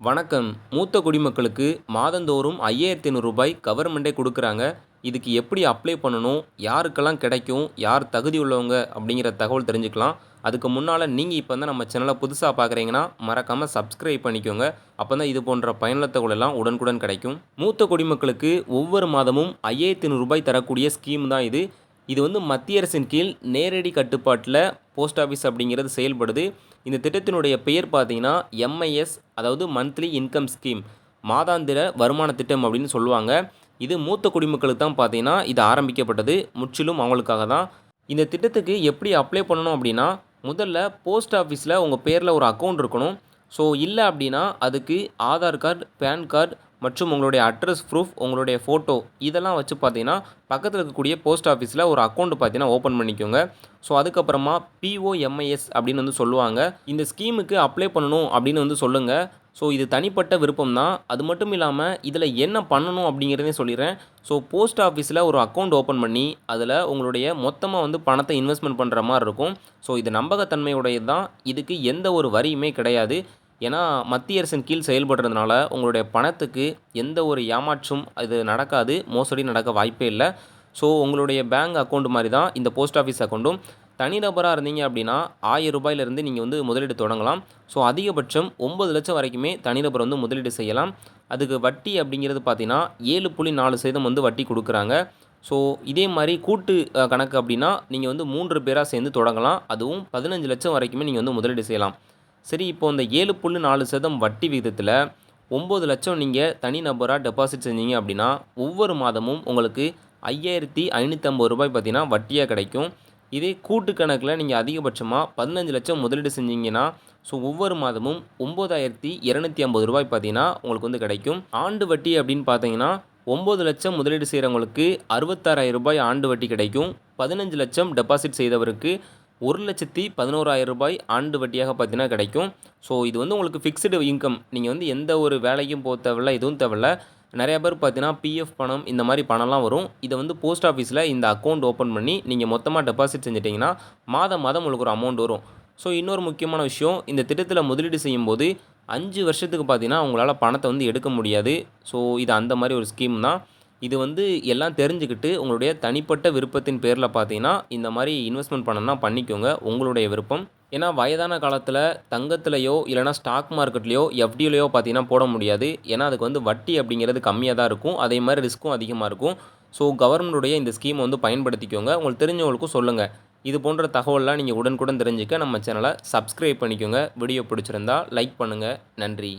வணக்கம். மூத்த குடிமக்களுக்கு மாதந்தோறும் ரூ. 5,500 கவர்மெண்டே குடுக்குறாங்க. இதுக்கு எப்படி அப்ளை பண்ணணும்? யாருக்கெல்லாம் கிடைக்கும்? யார் தகுதி உள்ளவங்க? அப்படிங்கிற தகவல் தெரிஞ்சுக்கலாம். அதுக்கு முன்னால நீங்க இப்ப தான் நம்ம சேனல புதுசா பார்க்குறீங்கன்னா, மறக்காம சப்ஸ்கிரைப் பண்ணிக்கோங்க. அப்பதான் இது போன்ற பயனுள்ள தகவல் எல்லாம் உடனுக்குடன் கிடைக்கும். மூத்த குடிமக்களுக்கு ஒவ்வொரு மாதமும் ரூ. 5,500 தரக்கூடிய ஸ்கீம் தான் இது. இது வந்து மத்திய அரசின் கீழ் நேரடி கட்டுப்பாட்டில போஸ்ட் ஆஃபீஸ் அப்படிங்கிறது செயல்படுது. இந்த திட்டத்தினுடைய பெயர் பார்த்தீங்கன்னா, எம்ஐஎஸ் அதாவது மந்த்லி இன்கம் ஸ்கீம். மாதாந்திர வருமான திட்டம் அப்படின்னு சொல்லுவாங்க. இது மூத்த குடிமக்களுக்கு தான் பார்த்தீங்கன்னா, இது ஆரம்பிக்கப்பட்டது. முற்றிலும் அவங்களுக்காக தான். இந்த திட்டத்துக்கு எப்படி அப்ளை பண்ணணும் அப்படின்னா, முதல்ல போஸ்ட் ஆஃபீஸில் உங்கள் பேரில் ஒரு அக்கவுண்ட் இருக்கணும். ஸோ இல்லை அப்படின்னா, அதுக்கு ஆதார் கார்டு, பேன் கார்டு மற்றும் உங்களுடைய அட்ரஸ் ப்ரூஃப், உங்களுடைய ஃபோட்டோ இதெல்லாம் வச்சு பார்த்தீங்கன்னா, பக்கத்தில் இருக்கக்கூடிய போஸ்ட் ஆஃபீஸில் ஒரு அக்கவுண்ட் பார்த்தீங்கன்னா ஓப்பன் பண்ணிக்கோங்க. ஸோ அதுக்கப்புறமா பிஓஎம்ஐஎஸ் அப்படின்னு வந்து சொல்லுவாங்க. இந்த ஸ்கீமுக்கு அப்ளை பண்ணணும் அப்படின்னு வந்து சொல்லுங்கள். ஸோ இது தனிப்பட்ட விருப்பம் தான். அது மட்டும் இல்லாமல் இதில் என்ன பண்ணணும் அப்படிங்கிறதையும் சொல்லிடுறேன். ஸோ போஸ்ட் ஆஃபீஸில் ஒரு அக்கவுண்ட் ஓப்பன் பண்ணி அதில் உங்களுடைய மொத்தமாக வந்து பணத்தை இன்வெஸ்ட்மெண்ட் பண்ணுற மாதிரி இருக்கும். ஸோ இது நம்பகத்தன்மையுடையது தான். இதுக்கு எந்த ஒரு வரியுமே கிடையாது. ஏன்னா மத்திய அரசின் கீழ் செயல்படுறதுனால உங்களுடைய பணத்துக்கு எந்த ஒரு ஏமாற்றும் இது நடக்காது. மோசடி நடக்க வாய்ப்பே இல்லை. ஸோ உங்களுடைய பேங்க் அக்கவுண்ட் மாதிரி தான் இந்த போஸ்ட் ஆஃபீஸ் அக்கௌண்ட்டும். தனிநபராக இருந்தீங்க அப்படின்னா ரூ. 1000 நீங்கள் வந்து முதலீடு தொடங்கலாம். ஸோ அதிகபட்சம் 9 லட்சம் வரைக்குமே தனிநபர் வந்து முதலீடு செய்யலாம். அதுக்கு வட்டி அப்படிங்கிறது பார்த்தீங்கன்னா 7.4% வந்து வட்டி கொடுக்குறாங்க. ஸோ இதே மாதிரி கூட்டு கணக்கு அப்படின்னா நீங்கள் வந்து 3 பேராக சேர்ந்து தொடங்கலாம். அதுவும் 15 லட்சம் வரைக்குமே நீங்கள் வந்து முதலீடு செய்யலாம். சரி, இப்போ இந்த 7.4% வட்டி விகிதத்தில் 9 லட்சம் நீங்கள் தனிநபராக டெபாசிட் செஞ்சீங்க அப்படின்னா ஒவ்வொரு மாதமும் உங்களுக்கு ரூ. 5,550 பார்த்தீங்கன்னா வட்டியாக கிடைக்கும். இதே கூட்டு கணக்கில் நீங்கள் அதிகபட்சமாக 15 லட்சம் முதலீடு செஞ்சீங்கன்னா ஸோ ஒவ்வொரு மாதமும் ரூ. 9,250 பார்த்தீங்கன்னா உங்களுக்கு வந்து கிடைக்கும். ஆண்டு வட்டி அப்படின்னு பார்த்தீங்கன்னா 9 லட்சம் முதலீடு செய்கிறவங்களுக்கு ரூ. 66,000 ஆண்டு வட்டி கிடைக்கும். 15 லட்சம் டெபாசிட் செய்தவருக்கு ரூ. 1,11,000 ஆண்டு வட்டியாக பார்த்தீங்கன்னா கிடைக்கும். ஸோ இது வந்து உங்களுக்கு ஃபிக்ஸ்டு இன்கம். நீங்கள் வந்து எந்த ஒரு வேலைக்கும் போக தேவையில்ல, எதுவும் தேவையில்ல. நிறையா பேர் பார்த்தீங்கன்னா பிஎஃப் பணம் இந்த மாதிரி பணம்லாம் வரும். இதை வந்து போஸ்ட் ஆஃபீஸில் இந்த அக்கௌண்ட் ஓப்பன் பண்ணி நீங்கள் மொத்தமாக டெபாசிட் செஞ்சிட்டிங்கன்னா மாதம் மாதம் உங்களுக்கு ஒரு அமௌண்ட் வரும். ஸோ இன்னொரு முக்கியமான விஷயம், இந்த திட்டத்தில் முதலீடு செய்யும்போது 5 வருஷத்துக்கு பார்த்தீங்கன்னா உங்களால் பணத்தை வந்து எடுக்க முடியாது. ஸோ இது அந்த மாதிரி ஒரு ஸ்கீம் தான். இது வந்து எல்லாம் தெரிஞ்சுக்கிட்டு உங்களுடைய தனிப்பட்ட விருப்பத்தின் பேரில் பார்த்தீங்கன்னா இந்த மாதிரி இன்வெஸ்ட்மெண்ட் பண்ணணும்னா பண்ணிக்கோங்க, உங்களுடைய விருப்பம். ஏன்னா வயதான காலத்தில் தங்கத்திலையோ இல்லைனா ஸ்டாக் மார்க்கெட்லேயோ எஃப்டிலையோ பார்த்தீங்கன்னா போட முடியாது. ஏன்னா அதுக்கு வந்து வட்டி அப்படிங்கிறது கம்மியாக தான் இருக்கும். அதே மாதிரி ரிஸ்க்கும் அதிகமாக இருக்கும். ஸோ கவர்மெண்ட்டுடைய இந்த ஸ்கீமை வந்து பயன்படுத்திக்கோங்க. உங்களுக்கு தெரிஞ்சவங்களுக்கும் சொல்லுங்கள். இது போன்ற தகவல்லாம் நீங்கள் உடனுக்குடன் தெரிஞ்சுக்க நம்ம சேனலை சப்ஸ்கிரைப் பண்ணிக்கோங்க. வீடியோ பிடிச்சிருந்தா லைக் பண்ணுங்கள். நன்றி.